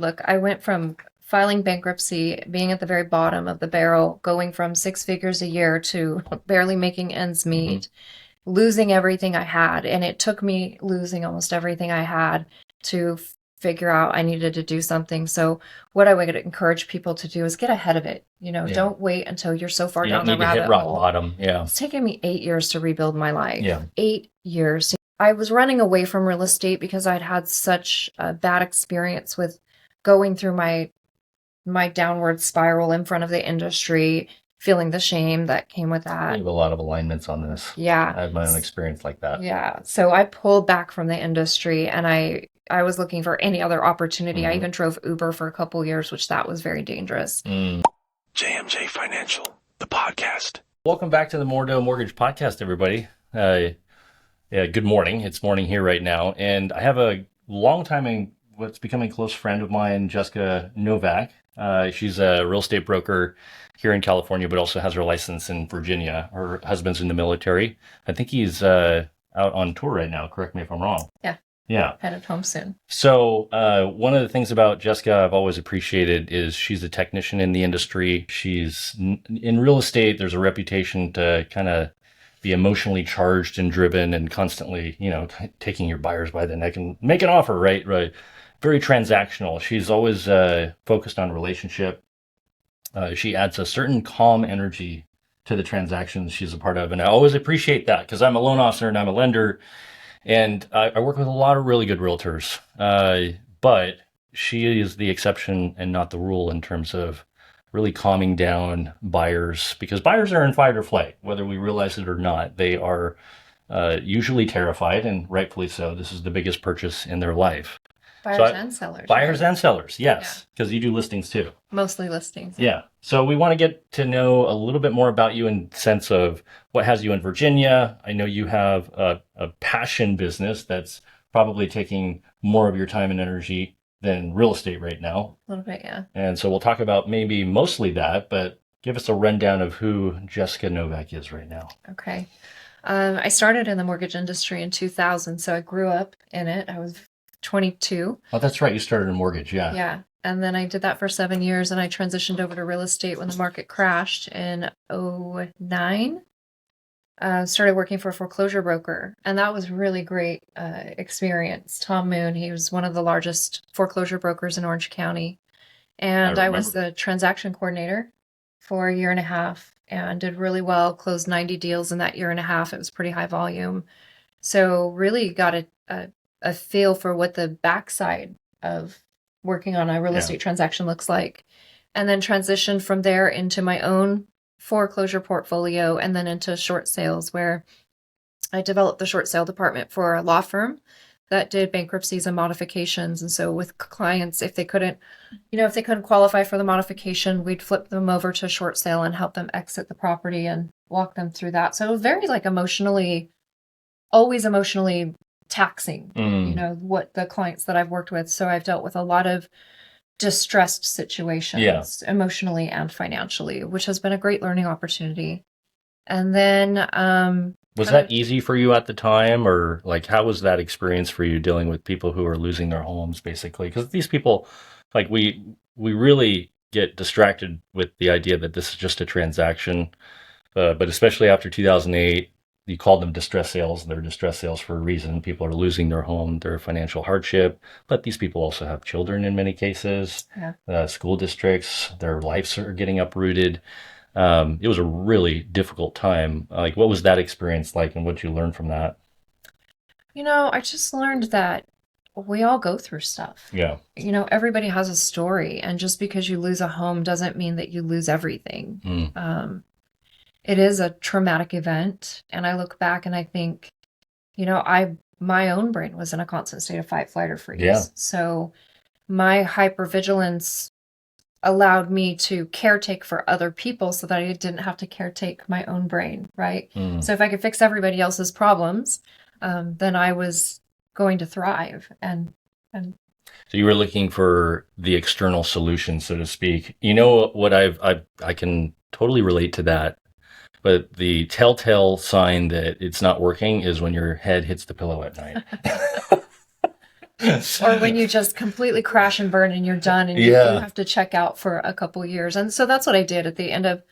Look, I went from filing bankruptcy, being at the very bottom of the barrel, going from 6 figures a year to barely making ends meet, losing everything I had. And it took me losing almost everything I had to figure out I needed to do something. So what I would encourage people to do is get ahead of it. Yeah. Don't wait until you're so far You down don't the need to hit rabbit rock hole. bottom. Yeah. It's taken me 8 years to rebuild my life. Yeah. 8 years. I was running away from real estate because I'd had such a bad experience with going through my downward spiral in front of the industry, feeling the shame that came with We that. have a lot of alignments on this. Yeah. I have my own experience like that. Yeah. So I pulled back from the industry and I was looking for any other opportunity. I even drove Uber for a couple years, which that was very dangerous. JMJ Financial, the podcast. Welcome back to the Mordo Mortgage Podcast, everybody. Good morning. It's morning here right now. And I have a long time and what's becoming a close friend of mine, Jessica Novak. She's a real estate broker here in California, but also has her license in Virginia. Her husband's in the military. I think he's out on tour right now. Correct me if I'm wrong. Yeah. Headed home soon. So one of the things about Jessica I've always appreciated is she's a technician in the industry. She's in real estate. There's a reputation to kind of be emotionally charged and driven and constantly, taking your buyers by the neck and make an offer, right? Very transactional. She's always focused on relationship. She adds a certain calm energy to the transactions she's a part of. And I always appreciate that because I'm a loan officer and I'm a lender. And I work with a lot of really good realtors, but she is the exception and not the rule in terms of really calming down buyers, because buyers are in fight or flight, whether we realize it or not. They are usually terrified, and rightfully so. This is the biggest purchase in their life. Buyers and sellers. Buyers and sellers, yes, because you do listings too. Mostly listings. Yeah. So we want to get to know a little bit more about you in the sense of what has you in Virginia. I know you have a passion business that's probably taking more of your time and energy than real estate right now. A little bit, yeah. And so we'll talk about maybe mostly that, but give us a rundown of who Jessica Novak is right now. Okay. I started in the mortgage industry in 2000, so I grew up in it. I was 22. Oh, that's right. You started in mortgage. Yeah. Yeah. And then I did that for 7 years and I transitioned over to real estate when the market crashed in 2009. Started working for a foreclosure broker, and that was really great experience. Tom Moon, he was one of the largest foreclosure brokers in Orange County. And I was the transaction coordinator for a year and a half and did really well, closed 90 deals in that year and a half. It was pretty high volume. So really got a feel for what the backside of working on a real estate transaction looks like. And then transitioned from there into my own foreclosure portfolio and then into short sales, where I developed the short sale department for a law firm that did bankruptcies and modifications. And so with clients, if they couldn't qualify for the modification, we'd flip them over to short sale and help them exit the property and walk them through that. So it was very always emotionally taxing, what the clients that I've worked with. So I've dealt with a lot of distressed situations, emotionally and financially, which has been a great learning opportunity. And then was that easy for you at the time, or like how was that experience for you dealing with people who are losing their homes, basically? Because these people, like we really get distracted with the idea that this is just a transaction, but especially after 2008. You called them distress sales. They're distress sales for a reason. People are losing their home, their financial hardship, but these people also have children in many cases, school districts, their lives are getting uprooted. It was a really difficult time. Like, what was that experience like, and what did you learn from that? I just learned that we all go through stuff. Yeah. Everybody has a story, and just because you lose a home doesn't mean that you lose everything. It is a traumatic event, and I look back and I think, my own brain was in a constant state of fight, flight, or freeze. Yeah. So my hypervigilance allowed me to caretake for other people so that I didn't have to caretake my own brain, right? So if I could fix everybody else's problems, then I was going to thrive. And so you were looking for the external solution, so to speak. What I can totally relate to that. But the telltale sign that it's not working is when your head hits the pillow at night. or when you just completely crash and burn and you're done and you have to check out for a couple years. And so that's what I did at the end of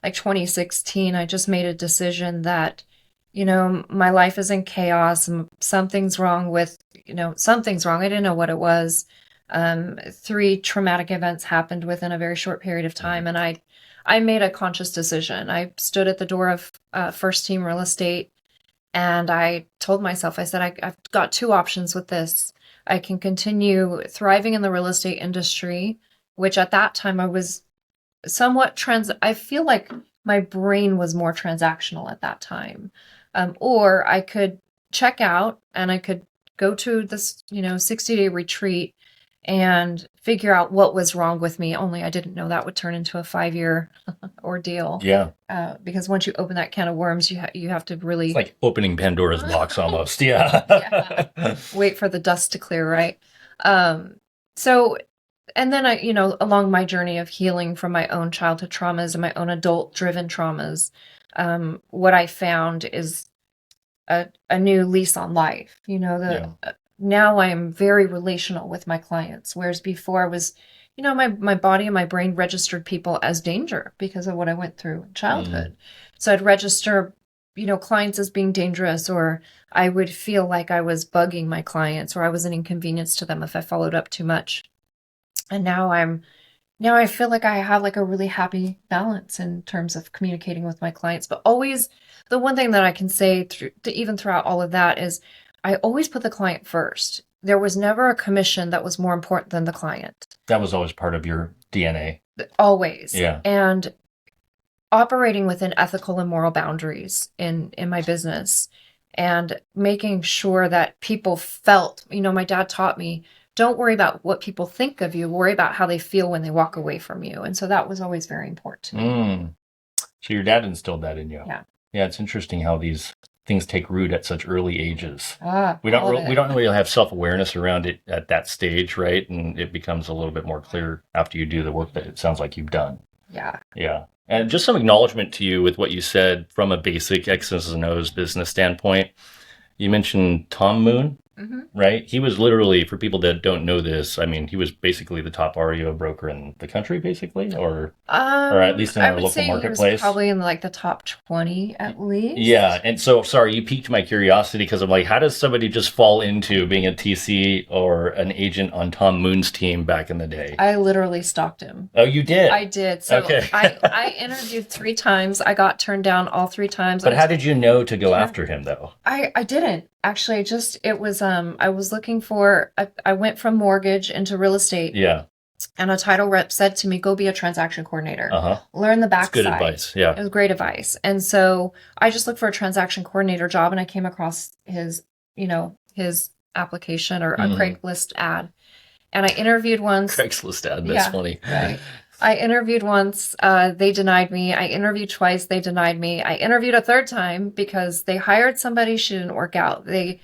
like 2016. I just made a decision that, my life is in chaos and something's wrong with, something's wrong. I didn't know what it was. 3 traumatic events happened within a very short period of time. And I made a conscious decision. I stood at the door of First Team Real Estate and I told myself, I said, I've got 2 options with this. I can continue thriving in the real estate industry, which at that time I was somewhat I feel like my brain was more transactional at that time. Or I could check out and I could go to this, 60-day retreat and figure out what was wrong with me. Only I didn't know that would turn into a 5-year ordeal. Yeah. Because once you open that can of worms, you have to really... It's like opening Pandora's box almost. Yeah. Yeah. Wait for the dust to clear, right? So, and then I, along my journey of healing from my own childhood traumas and my own adult-driven traumas, what I found is a new lease on life. Now I'm very relational with my clients, whereas before I was, my body and my brain registered people as danger because of what I went through in childhood. So I'd register, clients as being dangerous, or I would feel like I was bugging my clients or I was an inconvenience to them if I followed up too much. And now I feel like I have like a really happy balance in terms of communicating with my clients. But always the one thing that I can say even throughout all of that is I always put the client first. There was never a commission that was more important than the client. That was always part of your DNA. Always. Yeah. And operating within ethical and moral boundaries in my business and making sure that people felt, my dad taught me, don't worry about what people think of you, worry about how they feel when they walk away from you. And so that was always very important to me. So your dad instilled that in you. Yeah. Yeah, it's interesting how these things take root at such early ages. We don't really have self-awareness around it at that stage, right? And it becomes a little bit more clear after you do the work that it sounds like you've done. Yeah. Yeah. And just some acknowledgement to you with what you said from a basic X's and O's business standpoint. You mentioned Tom Moon, right? He was literally, for people that don't know this, I mean, he was basically the top REO broker in the country, basically, or at least in our local marketplace. He was probably in like the top 20 at least. Yeah, and so sorry, you piqued my curiosity because I'm like, how does somebody just fall into being a TC or an agent on Tom Moon's team back in the day? I literally stalked him. Oh, you did? I did. So okay. I interviewed 3 times. I got turned down all 3 times. But how did you know to go after him though? I didn't. Actually, it was, I was looking for, I went from mortgage into real estate. Yeah. And a title rep said to me, go be a transaction coordinator. Learn the backside. That's good advice. Yeah. It was great advice. And so I just looked for a transaction coordinator job and I came across his application or a Craigslist ad. And I interviewed once. Craigslist ad. That's funny. Right. I interviewed once, they denied me. I interviewed twice, they denied me. I interviewed a 3rd time because they hired somebody, she didn't work out. They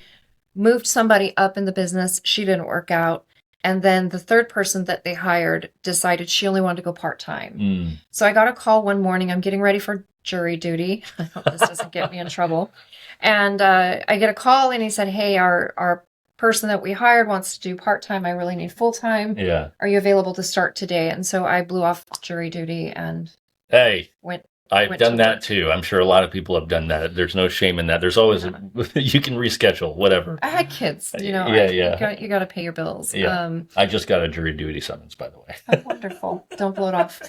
moved somebody up in the business, she didn't work out. And then the 3rd person that they hired decided she only wanted to go part-time. So I got a call one morning, I'm getting ready for jury duty. I hope this doesn't get me in trouble. And I get a call and he said, hey, our person that we hired wants to do part-time. I really need full-time. Yeah. Are you available to start today? And so I blew off jury duty and I've done that too. I'm sure a lot of people have done that. There's no shame in that. There's always you can reschedule, whatever. I had kids, You got to pay your bills. Yeah. I just got a jury duty summons, by the way. Oh, wonderful. Don't blow it off.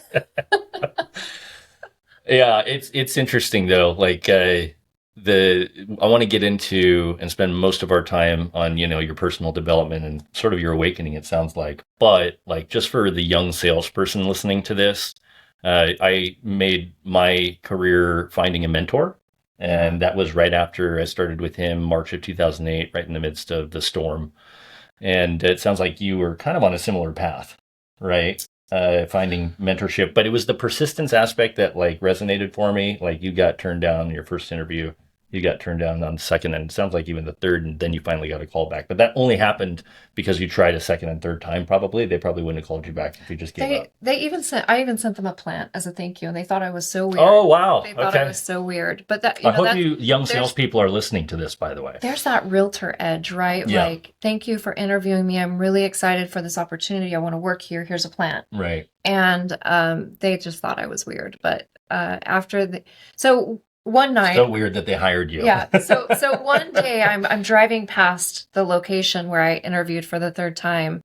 Yeah, it's interesting though. Like I want to get into and spend most of our time on, your personal development and sort of your awakening, it sounds like. But like just for the young salesperson listening to this, I made my career finding a mentor. And that was right after I started with him, March of 2008, right in the midst of the storm. And it sounds like you were kind of on a similar path, right? Finding mentorship, but it was the persistence aspect that like resonated for me. Like you got turned down in your first interview, you got turned down on the second, and it sounds like even the third, and then you finally got a call back. But that only happened because you tried a second and third time. Probably they probably wouldn't have called you back if you just gave up. I even sent them a plant as a thank you, and they thought I was so weird. Oh wow! They thought I was so weird. But that I hope you young salespeople are listening to this. By the way, there's that realtor edge, right? Yeah. Like, thank you for interviewing me. I'm really excited for this opportunity. I want to work here. Here's a plant. Right. And they just thought I was weird. But so one night, so weird that they hired you. Yeah. So one day I'm driving past the location where I interviewed for the third time,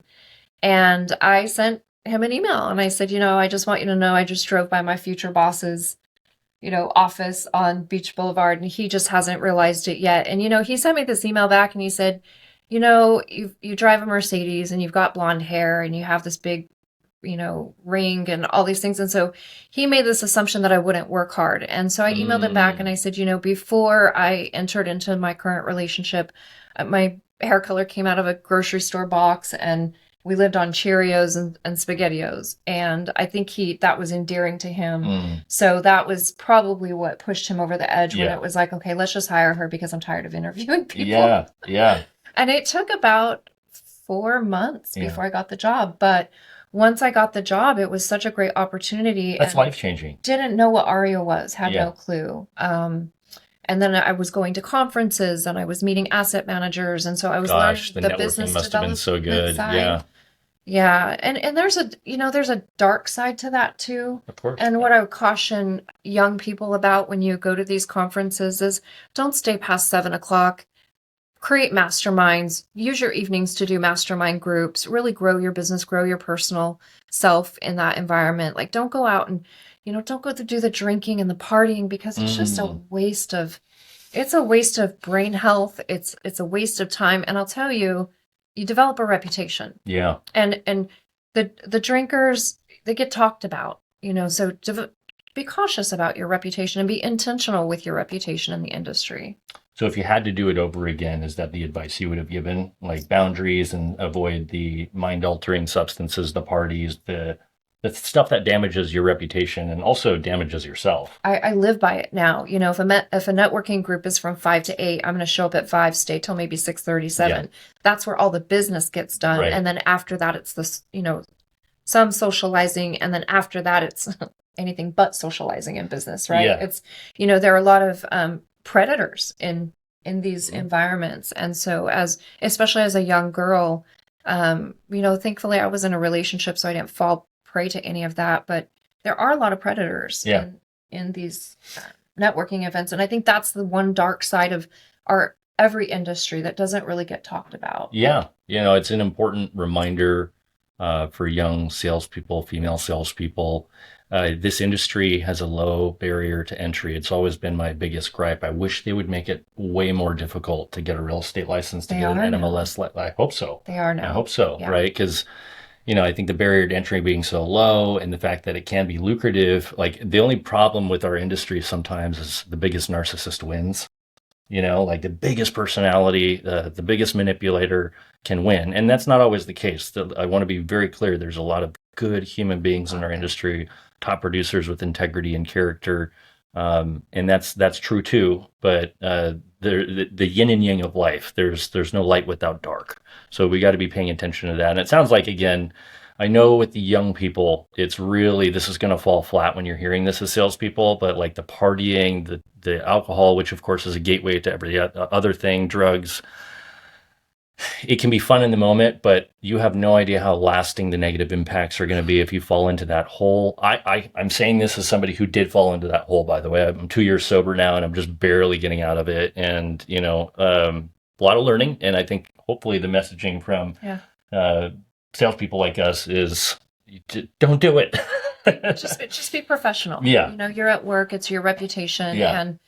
and I sent him an email and I said, I just want you to know I just drove by my future boss's, office on Beach Boulevard, and he just hasn't realized it yet. And he sent me this email back and he said, you drive a Mercedes and you've got blonde hair and you have this big ring and all these things. And so he made this assumption that I wouldn't work hard. And so I emailed him back and I said, before I entered into my current relationship, my hair color came out of a grocery store box and we lived on Cheerios and SpaghettiOs. And I think that was endearing to him. So that was probably what pushed him over the edge when it was like, okay, let's just hire her because I'm tired of interviewing people. Yeah. And it took about 4 months before I got the job. But once I got the job, it was such a great opportunity. That's life-changing. Didn't know what ARIA was, had no clue. And then I was going to conferences and I was meeting asset managers. And so I was learning the business must have been so good. Side. Yeah. And there's a dark side to that too. Of course. And what I would caution young people about when you go to these conferences is don't stay past 7:00. Create masterminds, use your evenings to do mastermind groups, really grow your business, grow your personal self in that environment. Like, don't go out and, don't go to do the drinking and the partying because it's just a waste of brain health. It's a waste of time. And I'll tell you, you develop a reputation. Yeah. And the drinkers, they get talked about, so be cautious about your reputation and be intentional with your reputation in the industry. So if you had to do it over again, is that the advice you would have given? Like boundaries and avoid the mind-altering substances, the parties, the stuff that damages your reputation and also damages yourself. I live by it now. If a networking group is from 5 to 8, I'm going to show up at 5, stay till maybe 6:37. Yeah. That's where all the business gets done. Right. And then after that, it's this, some socializing. And then after that, it's anything but socializing in business, right? Yeah. It's, there are a lot of predators in these environments. And so especially as a young girl, thankfully I was in a relationship, so I didn't fall prey to any of that, but there are a lot of predators in these networking events. And I think that's the one dark side of every industry that doesn't really get talked about. Yeah. It's an important reminder for young salespeople, female salespeople. This industry has a low barrier to entry. It's always been my biggest gripe. I wish they would make it way more difficult to get a real estate license, to get an MLS. I hope so. They are now. I hope so, right? Because, I think the barrier to entry being so low and the fact that it can be lucrative, like the only problem with our industry sometimes is the biggest narcissist wins. Like the biggest personality, the biggest manipulator can win. And that's not always the case. I want to be very clear. There's a lot of good human beings in our industry, top producers with integrity and character. And that's true too. But the yin and yang of life, there's no light without dark. So we got to be paying attention to that. And it sounds like, again, I know with the young people, it's really, this is going to fall flat when you're hearing this as salespeople, but like the partying, the alcohol, which of course is a gateway to every other thing, drugs, it can be fun in the moment, but you have no idea how lasting the negative impacts are going to be if you fall into that hole. I'm saying this as somebody who did fall into that hole, by the way. I'm 2 years sober now and I'm just barely getting out of it. And, a lot of learning. And I think hopefully the messaging from salespeople like us is don't do it. just be professional. Yeah. You're at work, it's your reputation. And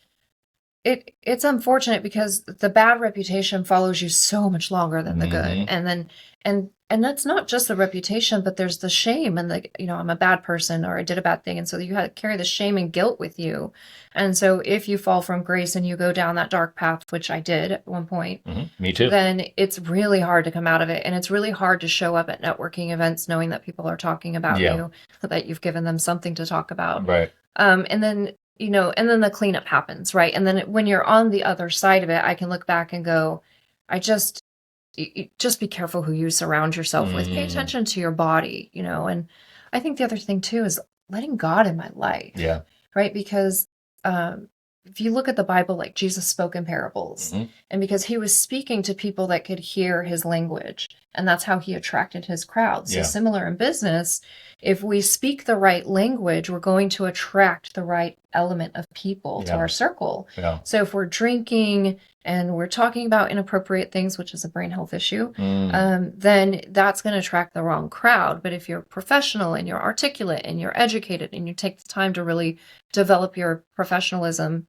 it's unfortunate because the bad reputation follows you so much longer than the good. And that's not just the reputation, but there's the shame and I'm a bad person or I did a bad thing. And so you have to carry the shame and guilt with you. And so if you fall from grace and you go down that dark path, which I did at one point, me too, then it's really hard to come out of it. And it's really hard to show up at networking events knowing that people are talking about you, that you've given them something to talk about. Right. And then and then the cleanup happens, right? And then when you're on the other side of it, I can look back and go, just be careful who you surround yourself with. Pay attention to your body, and I think the other thing too is letting God in my life. Yeah. Right. Because if you look at the Bible, like Jesus spoke in parables, and because he was speaking to people that could hear his language, and that's how he attracted his crowd. So similar in business, if we speak the right language, we're going to attract the right element of people to our circle. Yeah. So if we're drinking and we're talking about inappropriate things, which is a brain health issue, then that's going to attract the wrong crowd. But if you're professional and you're articulate and you're educated and you take the time to really develop your professionalism,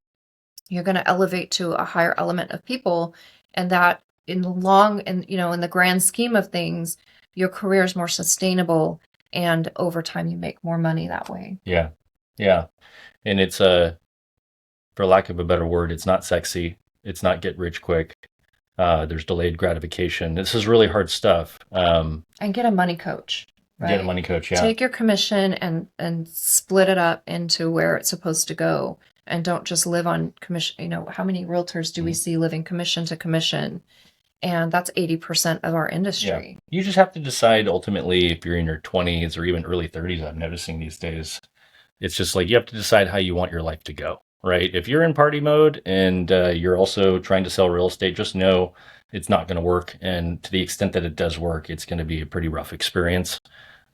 you're going to elevate to a higher element of people. And that in the grand scheme of things, your career is more sustainable. And over time, you make more money that way. Yeah. Yeah. And it's for lack of a better word, it's not sexy. It's not get rich quick. There's delayed gratification. This is really hard stuff. And get a money coach. Right? Get a money coach, yeah. Take your commission and split it up into where it's supposed to go. And don't just live on commission. How many realtors do we see living commission to commission? And that's 80% of our industry. Yeah. You just have to decide ultimately if you're in your 20s or even early 30s, I'm noticing these days. It's just like you have to decide how you want your life to go, right? If you're in party mode and you're also trying to sell real estate, just know it's not going to work. And to the extent that it does work, it's going to be a pretty rough experience.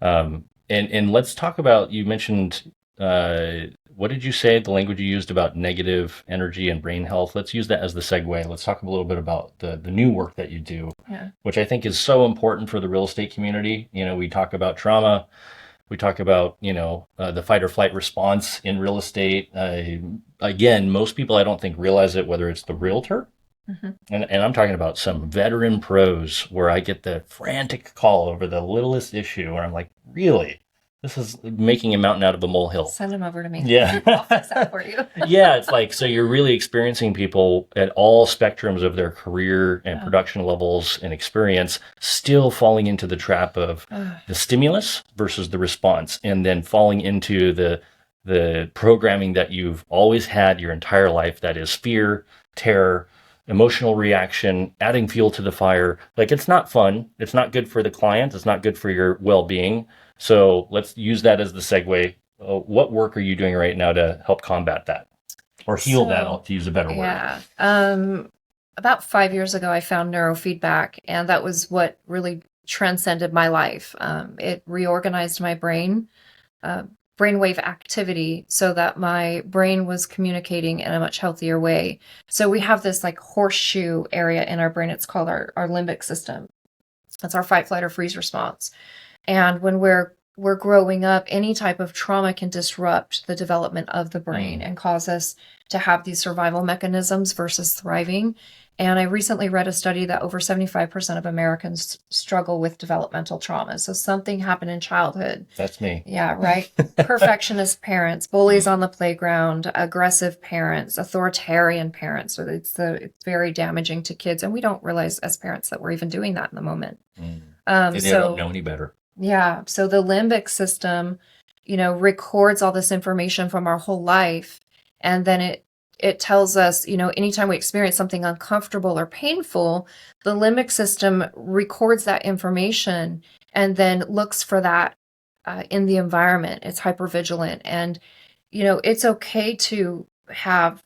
And let's talk about, you mentioned, what did you say, the language you used about negative energy and brain health? Let's use that as the segue. Let's talk a little bit about the new work that you do, which I think is so important for the real estate community. We talk about trauma. We talk about, the fight or flight response in real estate. Again, most people I don't think realize it, whether it's the realtor. And I'm talking about some veteran pros where I get the frantic call over the littlest issue where I'm like, really? This is making a mountain out of a molehill. Send them over to me. Yeah. I'll fix that for you. Yeah, it's like, so you're really experiencing people at all spectrums of their career and production levels and experience, still falling into the trap of the stimulus versus the response, and then falling into the programming that you've always had your entire life, that is fear, terror, emotional reaction, adding fuel to the fire. Like, it's not fun. It's not good for the client. It's not good for your well-being. So let's use that as the segue. What work are you doing right now to help combat that or heal that, to use a better word? Yeah. About 5 years ago, I found neurofeedback, and that was what really transcended my life. It reorganized my brainwave activity so that my brain was communicating in a much healthier way. So we have this like horseshoe area in our brain. It's called our limbic system. That's our fight, flight, or freeze response. And when we're growing up, any type of trauma can disrupt the development of the brain and cause us to have these survival mechanisms versus thriving. And I recently read a study that over 75% of Americans struggle with developmental trauma. So something happened in childhood. That's me. Yeah, right. Perfectionist parents, bullies on the playground, aggressive parents, authoritarian parents. So it's very damaging to kids. And we don't realize as parents that we're even doing that in the moment. They don't know any better. Yeah. So the limbic system, records all this information from our whole life. And then it tells us, anytime we experience something uncomfortable or painful, the limbic system records that information and then looks for that in the environment. It's hypervigilant. And, it's okay to have,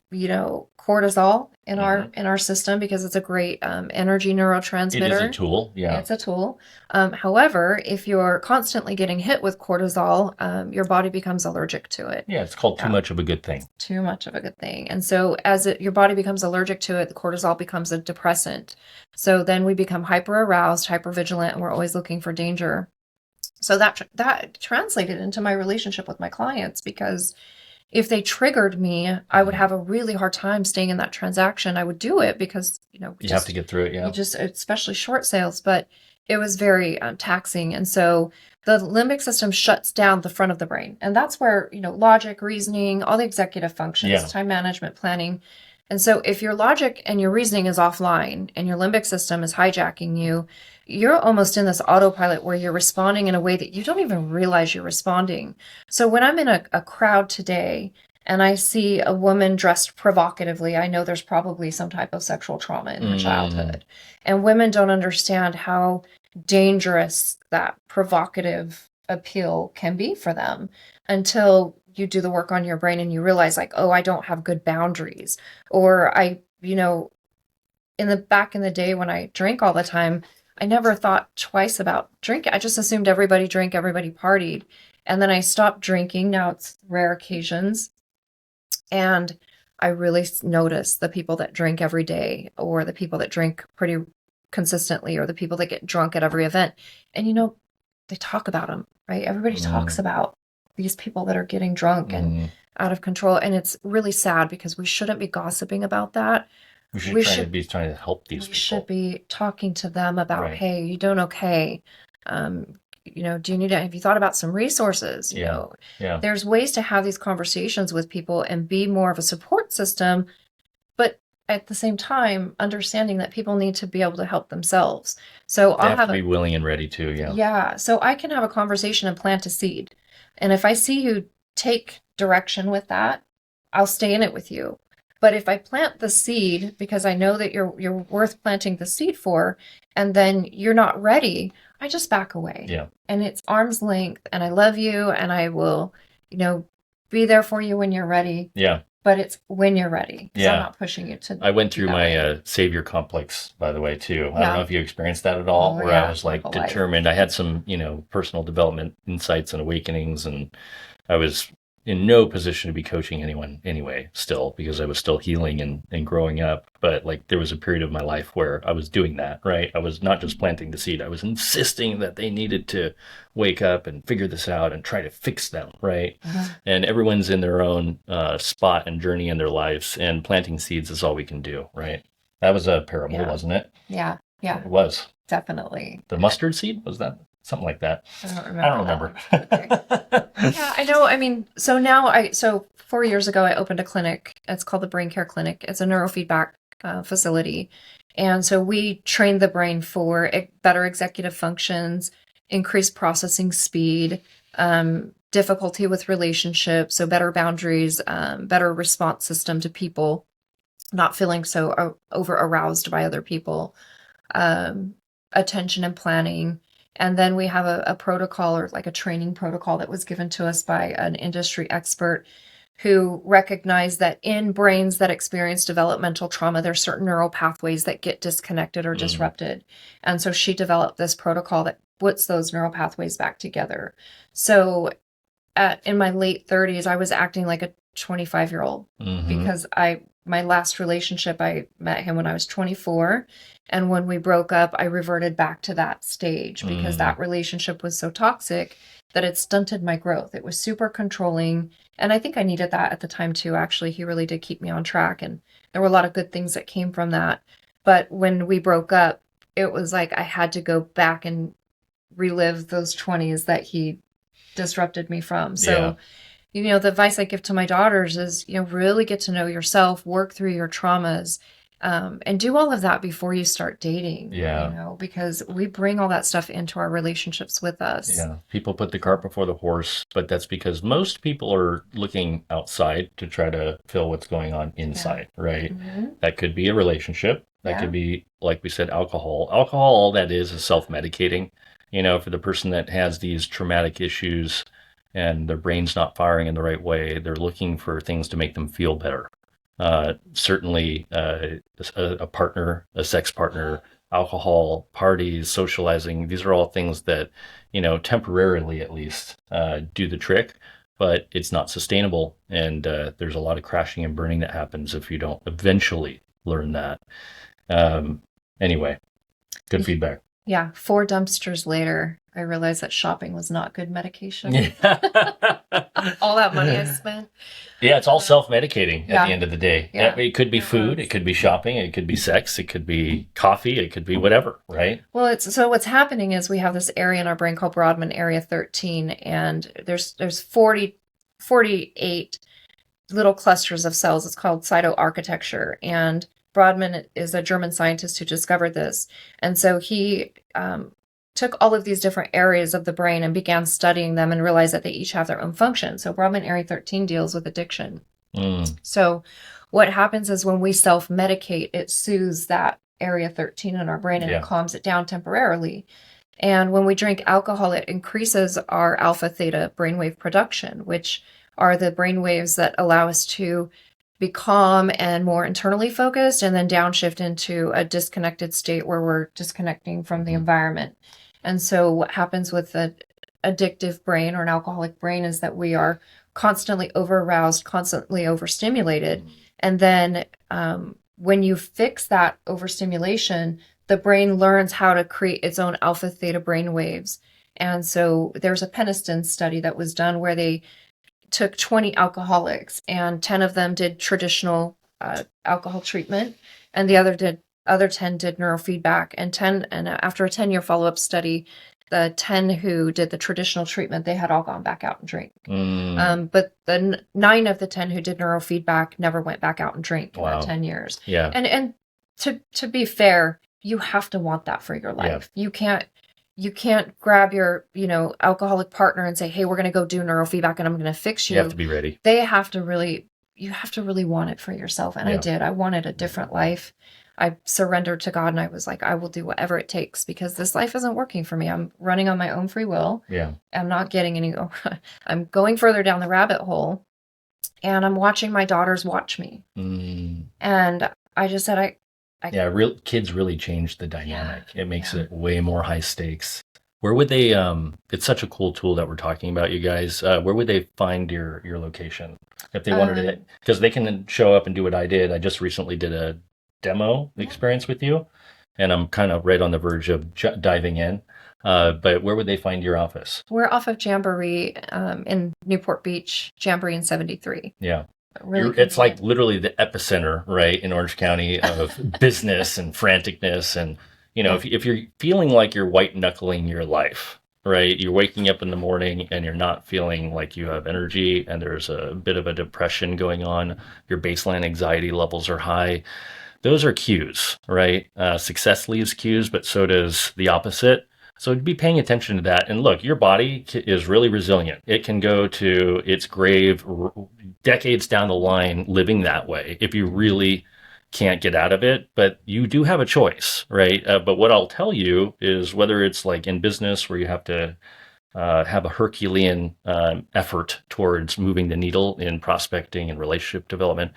cortisol in our system because it's a great energy neurotransmitter. It is a tool. Yeah. It's a tool. However, if you're constantly getting hit with cortisol, your body becomes allergic to it. Yeah, it's called too much of a good thing. Too much of a good thing. And so as your body becomes allergic to it, the cortisol becomes a depressant. So then we become hyper aroused, hyper vigilant, and we're always looking for danger. So that translated into my relationship with my clients, because if they triggered me, I would have a really hard time staying in that transaction. I would do it because, you have to get through it. Yeah. Especially short sales, but it was very taxing. And so the limbic system shuts down the front of the brain. And that's where, logic, reasoning, all the executive functions, time management, planning. And so if your logic and your reasoning is offline and your limbic system is hijacking you, you're almost in this autopilot where you're responding in a way that you don't even realize you're responding. So when I'm in a crowd today and I see a woman dressed provocatively, I know there's probably some type of sexual trauma in her childhood. And women don't understand how dangerous that provocative appeal can be for them until you do the work on your brain and you realize, like, oh, I don't have good boundaries. Or back in the day when I drank all the time, I never thought twice about drinking. I just assumed everybody drank, everybody partied. And then I stopped drinking. Now it's rare occasions. And I really notice the people that drink every day, or the people that drink pretty consistently, or the people that get drunk at every event. And, they talk about them, right? Everybody talks about these people that are getting drunk and out of control. And it's really sad because we shouldn't be gossiping about that. We should be trying to help these people. We should be talking to them about, Right. hey, you doing okay? Do you need to, have you thought about some resources? Yeah. There's ways to have these conversations with people and be more of a support system, but at the same time, understanding that people need to be able to help themselves. So They have to be willing and ready to, yeah. Yeah. So I can have a conversation and plant a seed. And if I see you take direction with that, I'll stay in it with you. But if I plant the seed because I know that you're worth planting the seed for, and then you're not ready, I just back away. Yeah. And it's arm's length, and I love you, and I will, be there for you when you're ready. Yeah. But it's when you're ready. Yeah. I'm not pushing you to. I went through my savior complex, by the way, too. I don't know if you experienced that at all, where I was like determined. I had some, personal development insights and awakenings, and I was in no position to be coaching anyone anyway, still, because I was still healing and growing up. But like there was a period of my life where I was doing that, right? I was not just planting the seed. I was insisting that they needed to wake up and figure this out and try to fix them, right? And everyone's in their own spot and journey in their lives, and planting seeds is all we can do, right? That was a parable, wasn't it? Yeah. Yeah. It was. Definitely. The mustard seed? Was that? Something like that. I don't remember. Okay. Yeah, I know. I mean, so 4 years ago, I opened a clinic. It's called the Brain Care Clinic. It's a neurofeedback facility. And so we train the brain for better executive functions, increased processing speed, difficulty with relationships, so better boundaries, better response system to people, not feeling so over aroused by other people, attention and planning. And then we have a protocol, or like a training protocol, that was given to us by an industry expert who recognized that in brains that experience developmental trauma, there's certain neural pathways that get disconnected or disrupted. And so she developed this protocol that puts those neural pathways back together. So in my late 30s, I was acting like a 25-year-old because my last relationship, I met him when I was 24. And when we broke up, I reverted back to that stage because that relationship was so toxic that it stunted my growth. It was super controlling. And I think I needed that at the time too. Actually, he really did keep me on track. And there were a lot of good things that came from that. But when we broke up, it was like I had to go back and relive those 20s that he disrupted me from. So, the advice I give to my daughters is, really get to know yourself, work through your traumas, and do all of that before you start dating. Because we bring all that stuff into our relationships with us. Yeah. People put the cart before the horse, but that's because most people are looking outside to try to fill what's going on inside, right? That could be a relationship. That could be, like we said, alcohol. Alcohol, all that is self-medicating. For the person that has these traumatic issues and their brain's not firing in the right way, they're looking for things to make them feel better. Certainly a partner, a sex partner, alcohol, parties, socializing, these are all things that, temporarily at least do the trick, but it's not sustainable. And there's a lot of crashing and burning that happens if you don't eventually learn that. Anyway, good feedback. Yeah, 4 dumpsters later, I realized that shopping was not good medication. All that money I spent. Yeah, it's all self-medicating at the end of the day. Yeah. It could be food, it could be shopping, it could be sex, it could be coffee, it could be whatever, right? Well, so what's happening is we have this area in our brain called Brodmann Area 13, and there's 48 little clusters of cells. It's called cytoarchitecture, and Brodmann is a German scientist who discovered this. And so he took all of these different areas of the brain and began studying them and realized that they each have their own function. So Brodmann Area 13 deals with addiction. So what happens is when we self-medicate, it soothes that area 13 in our brain and Yeah. it calms it down temporarily. And when we drink alcohol, it increases our alpha theta brainwave production, which are the brainwaves that allow us to be calm and more internally focused, and then downshift into a disconnected state where we're disconnecting from the environment. And so what happens with an addictive brain or an alcoholic brain is that we are constantly over-aroused, constantly overstimulated. And then when you fix that overstimulation, the brain learns how to create its own alpha theta brain waves. And so there's a Peniston study that was done where they took 20 alcoholics and 10 of them did traditional alcohol treatment, and the other 10 did neurofeedback, and after a 10-year follow-up study, the 10 who did the traditional treatment, they had all gone back out and drink. But the 9 of the 10 who did neurofeedback never went back out and drink in that 10 years. Yeah. And to be fair, you have to want that for your life. Yeah. You can't grab your, alcoholic partner and say, hey, we're going to go do neurofeedback and I'm going to fix you. You have to be ready. You have to really want it for yourself. And I did. I wanted a different life. I surrendered to God and I was like, I will do whatever it takes because this life isn't working for me. I'm running on my own free will. Yeah. I'm not getting I'm going further down the rabbit hole and I'm watching my daughters watch me. And I just said, kids really change the dynamic. It makes it way more high stakes. Where would they, it's such a cool tool that we're talking about, you guys. Where would they find your location if they wanted it? Because they can show up and do what I did. I just recently did a demo experience with you, and I'm kind of right on the verge of diving in. But where would they find your office? We're off of Jamboree in Newport Beach, Jamboree in 73. Yeah. Really it's like literally the epicenter, right, in Orange County of business and franticness. And, if you're feeling like you're white knuckling your life, right, you're waking up in the morning and you're not feeling like you have energy and there's a bit of a depression going on, your baseline anxiety levels are high. Those are cues, right? Success leaves cues, but so does the opposite. So be paying attention to that. And look, your body is really resilient. It can go to its grave decades down the line living that way if you really can't get out of it. But you do have a choice, right? But what I'll tell you is whether it's like in business where you have to have a Herculean effort towards moving the needle in prospecting and relationship development,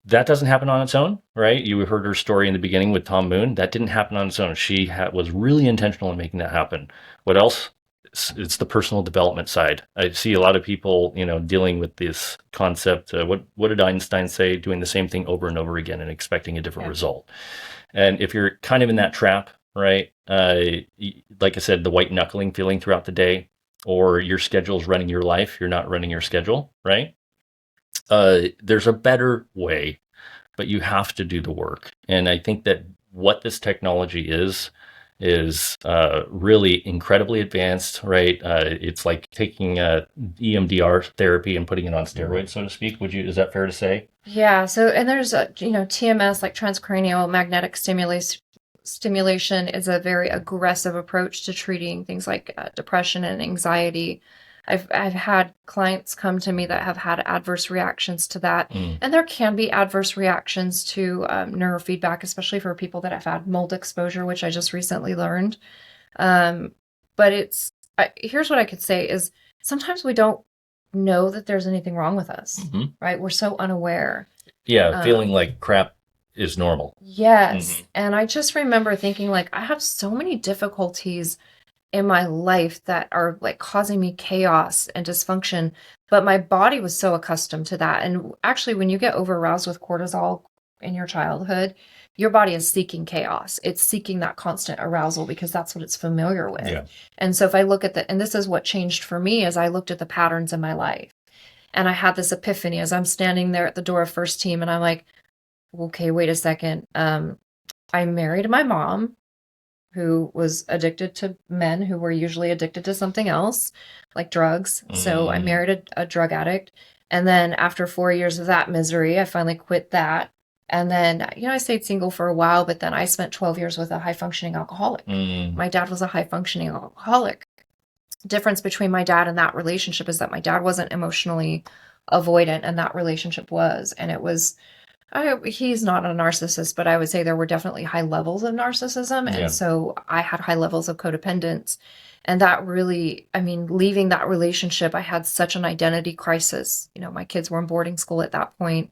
that doesn't happen on its own, right? You heard her story in the beginning with Tom Moon. That didn't happen on its own. She was really intentional in making that happen. What else? It's the personal development side. I see a lot of people, dealing with this concept. What did Einstein say? Doing the same thing over and over again and expecting a different result. And if you're kind of in that trap, right? Like I said, the white knuckling feeling throughout the day, or your schedule is running your life. You're not running your schedule, right? There's a better way, but you have to do the work. And I think that what this technology is really incredibly advanced, right? It's like taking EMDR therapy and putting it on steroids, so to speak. Is that fair to say? Yeah. So, and there's TMS, like transcranial magnetic stimulation is a very aggressive approach to treating things like depression and anxiety. I've had clients come to me that have had adverse reactions to that. And there can be adverse reactions to neurofeedback, especially for people that have had mold exposure, which I just recently learned. But here's what I could say is sometimes we don't know that there's anything wrong with us, right? We're so unaware. Yeah, feeling like crap is normal. Yes. And I just remember thinking like, I have so many difficulties in my life that are like causing me chaos and dysfunction, but my body was so accustomed to that. And actually, when you get over-aroused with cortisol in your childhood, your body is seeking chaos. It's seeking that constant arousal because that's what it's familiar with. Yeah. And so if I look at and this is what changed for me as I looked at the patterns in my life. And I had this epiphany as I'm standing there at the door of First Team and I'm like, okay, wait a second. I married my mom, who was addicted to men who were usually addicted to something else, like drugs. So I married a drug addict. And then after 4 years of that misery, I finally quit that. And then, I stayed single for a while, but then I spent 12 years with a high-functioning alcoholic. My dad was a high-functioning alcoholic. The difference between my dad and that relationship is that my dad wasn't emotionally avoidant, and that relationship was. And it was, he's not a narcissist, but I would say there were definitely high levels of narcissism. Yeah. And so I had high levels of codependence. And that really, I mean, leaving that relationship, I had such an identity crisis. You know, my kids were in boarding school at that point.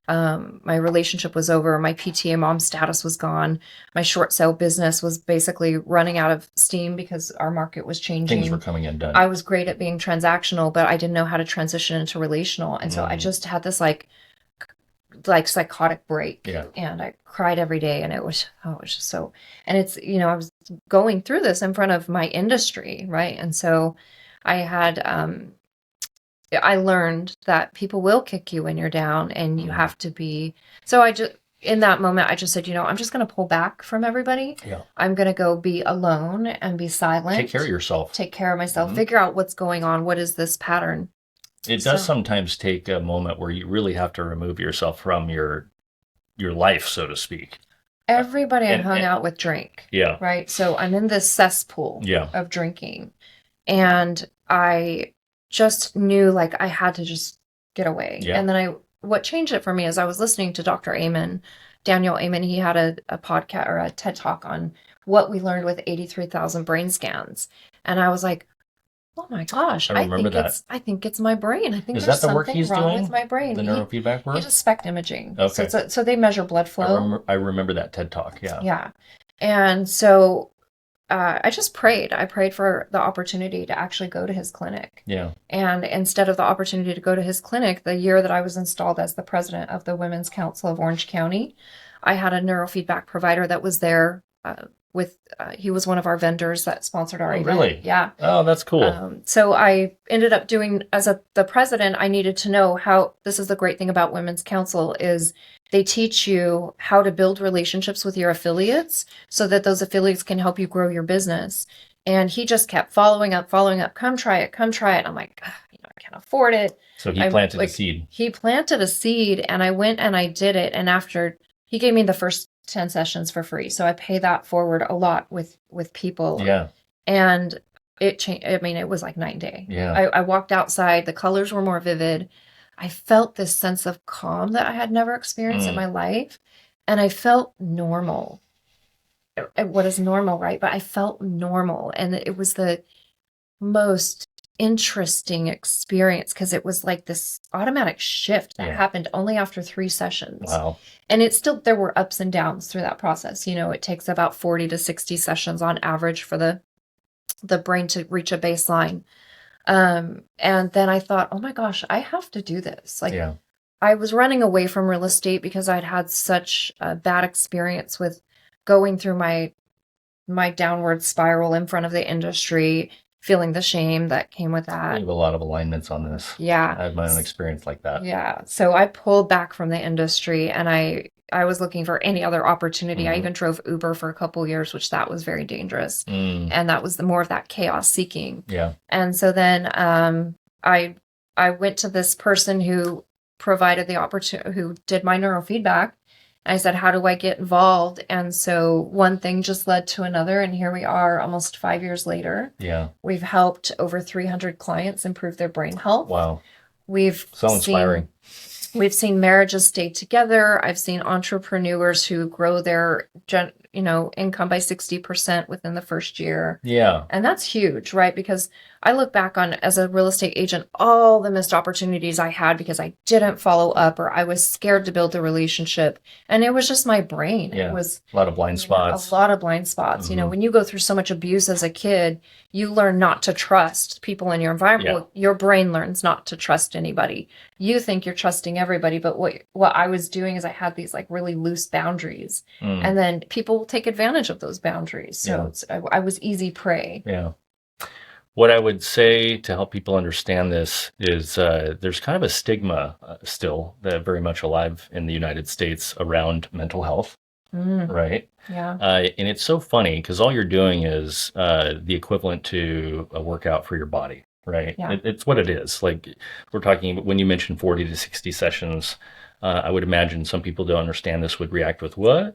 My relationship was over. My PTA mom status was gone. My short sale business was basically running out of steam because our market was changing. Things were coming undone. I was great at being transactional, but I didn't know how to transition into relational. And so I just had this like psychotic break. Yeah. And I cried every day, and it was just so, and it's, you know, I was going through this in front of my industry. Right. And so I had, I learned that people will kick you when you're down, and you have to be, so in that moment, I just said, you know, I'm just going to pull back from everybody. Yeah. I'm going to go be alone and be silent. Take care of yourself. Take care of myself. Figure out what's going on. What is this pattern? It does sometimes take a moment where you really have to remove yourself from your life, so to speak. Everybody I hung out with drank. Yeah. Right. So I'm in this cesspool of drinking, and I just knew like I had to just get away. Yeah. And then what changed it for me is I was listening to Dr. Daniel Amen. He had a podcast or a TED talk on what we learned with 83,000 brain scans. And I was like, oh my gosh, I remember that. I think it's my brain. I think is there's that the work something he's wrong doing? With my brain. The neurofeedback work? He does SPECT imaging. Okay. So they measure blood flow. I remember that TED talk. Yeah. Yeah. And so I just prayed. I prayed for the opportunity to actually go to his clinic. Yeah. And instead of the opportunity to go to his clinic, the year that I was installed as the president of the Women's Council of Orange County, I had a neurofeedback provider that was there he was one of our vendors that sponsored our event. Really? Yeah. Oh, that's cool. So I ended up doing, the president, I needed to know how, this is the great thing about Women's Council is they teach you how to build relationships with your affiliates so that those affiliates can help you grow your business. And he just kept following up, come try it. And I'm like, I can't afford it. So he planted a seed. He planted a seed, and I went and I did it. And after, he gave me the first 10 sessions for free. So I pay that forward a lot with people. Yeah. And it changed. I mean, it was like night and day. Yeah. I walked outside. The colors were more vivid. I felt this sense of calm that I had never experienced in my life. And I felt normal. What is normal, right? But I felt normal. And it was the most interesting experience because it was like this automatic shift that happened only after 3 sessions. Wow. And it's still, there were ups and downs through that process. You know, it takes about 40 to 60 sessions on average for the brain to reach a baseline. And then I thought, oh my gosh, I have to do this. Like, I was running away from real estate because I'd had such a bad experience with going through my downward spiral in front of the industry, feeling the shame that came with that. We have a lot of alignments on this. Yeah. I have my own experience like that. Yeah. So I pulled back from the industry, and I was looking for any other opportunity. I even drove Uber for a couple years, which that was very dangerous. And that was more of that chaos seeking. Yeah. And so then I went to this person who provided the opportunity, who did my neurofeedback. I said, how do I get involved? And so one thing just led to another. And here we are almost 5 years later. Yeah. We've helped over 300 clients improve their brain health. Wow. So inspiring. We've seen marriages stay together. I've seen entrepreneurs who grow their income by 60% within the first year. Yeah. And that's huge, right? Because I look back on, as a real estate agent, all the missed opportunities I had because I didn't follow up, or I was scared to build the relationship. And it was just my brain. Yeah. It was a lot of blind spots. A lot of blind spots. You know, when you go through so much abuse as a kid, you learn not to trust people in your environment. Yeah. Well, your brain learns not to trust anybody. You think you're trusting everybody, but what I was doing is I had these like really loose boundaries, and then people will take advantage of those boundaries. So I was easy prey. Yeah. What I would say to help people understand this is there's kind of a stigma still that very much alive in the United States around mental health, right? Yeah. And it's so funny because all you're doing is the equivalent to a workout for your body, right? Yeah. It's what it is. Like we're talking, when you mentioned 40 to 60 sessions, I would imagine some people don't understand this would react with what?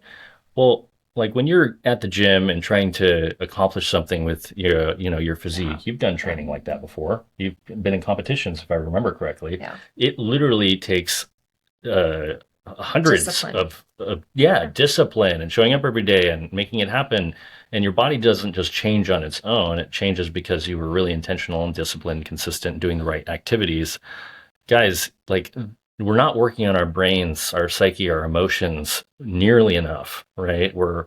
Well, like when you're at the gym and trying to accomplish something with your physique, Yeah. you've done training like that before. You've been in competitions, if I remember correctly. Yeah. It literally takes hundreds Discipline. of discipline and showing up every day and making it happen. And your body doesn't just change on its own. It changes because you were really intentional and disciplined, consistent, doing the right activities. Guys, like we're not working on our brains, our psyche, our emotions nearly enough, right? We're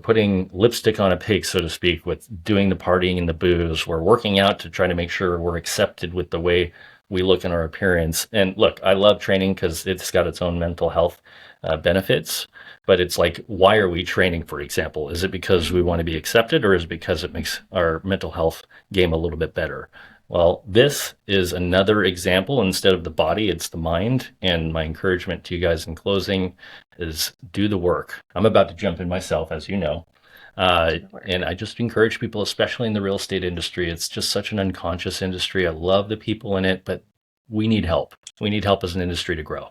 putting lipstick on a pig, so to speak, with doing the partying and the booze. We're working out to try to make sure we're accepted with the way we look in our appearance. And look, I love training because it's got its own mental health benefits. But it's like, why are we training, for example? Is it because we want to be accepted, or is it because it makes our mental health game a little bit better? Well, this is another example. Instead of the body, it's the mind. And my encouragement to you guys in closing is do the work. I'm about to jump in myself, as you know. And I just encourage people, especially in the real estate industry. It's just such an unconscious industry. I love the people in it, but we need help. We need help as an industry to grow.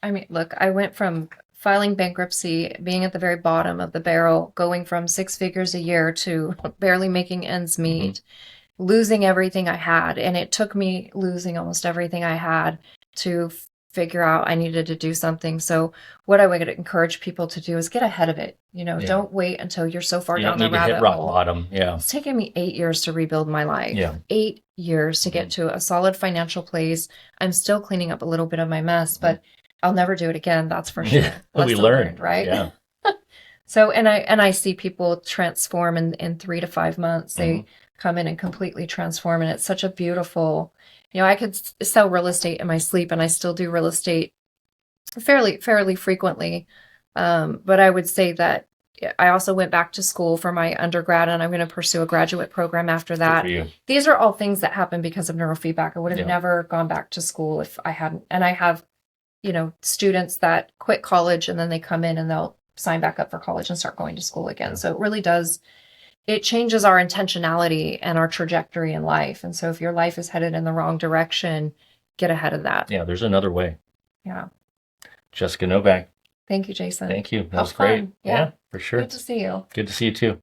I mean, look, I went from filing bankruptcy, being at the very bottom of the barrel, going from 6 figures a year to barely making ends meet, losing everything I had. And it took me losing almost everything I had to figure out I needed to do something. So what I would encourage people to do is get ahead of it. Don't wait until you're so far You down don't the need to hit rabbit rock hole. bottom. Yeah. It's taken me 8 years to rebuild my life. Yeah. 8 years to get to a solid financial place. I'm still cleaning up a little bit of my mess, but I'll never do it again. That's for sure. We Lesson learned, right? Yeah. So, and I see people transform in 3 to 5 months. They come in and completely transform. And it's such a beautiful, I could sell real estate in my sleep, and I still do real estate fairly frequently. But I would say that I also went back to school for my undergrad, and I'm going to pursue a graduate program after that. Good for you. These are all things that happened because of neurofeedback. I would have Yeah. never gone back to school if I hadn't. And I have, students that quit college and then they come in and they'll sign back up for college and start going to school again. Yeah. So it really does. It changes our intentionality and our trajectory in life. And so if your life is headed in the wrong direction, get ahead of that. Yeah, there's another way. Yeah. Jessica Novak, Thank you, Jason. thank you. That How was great. fun. Yeah. For sure. Good to see you. Good to see you too.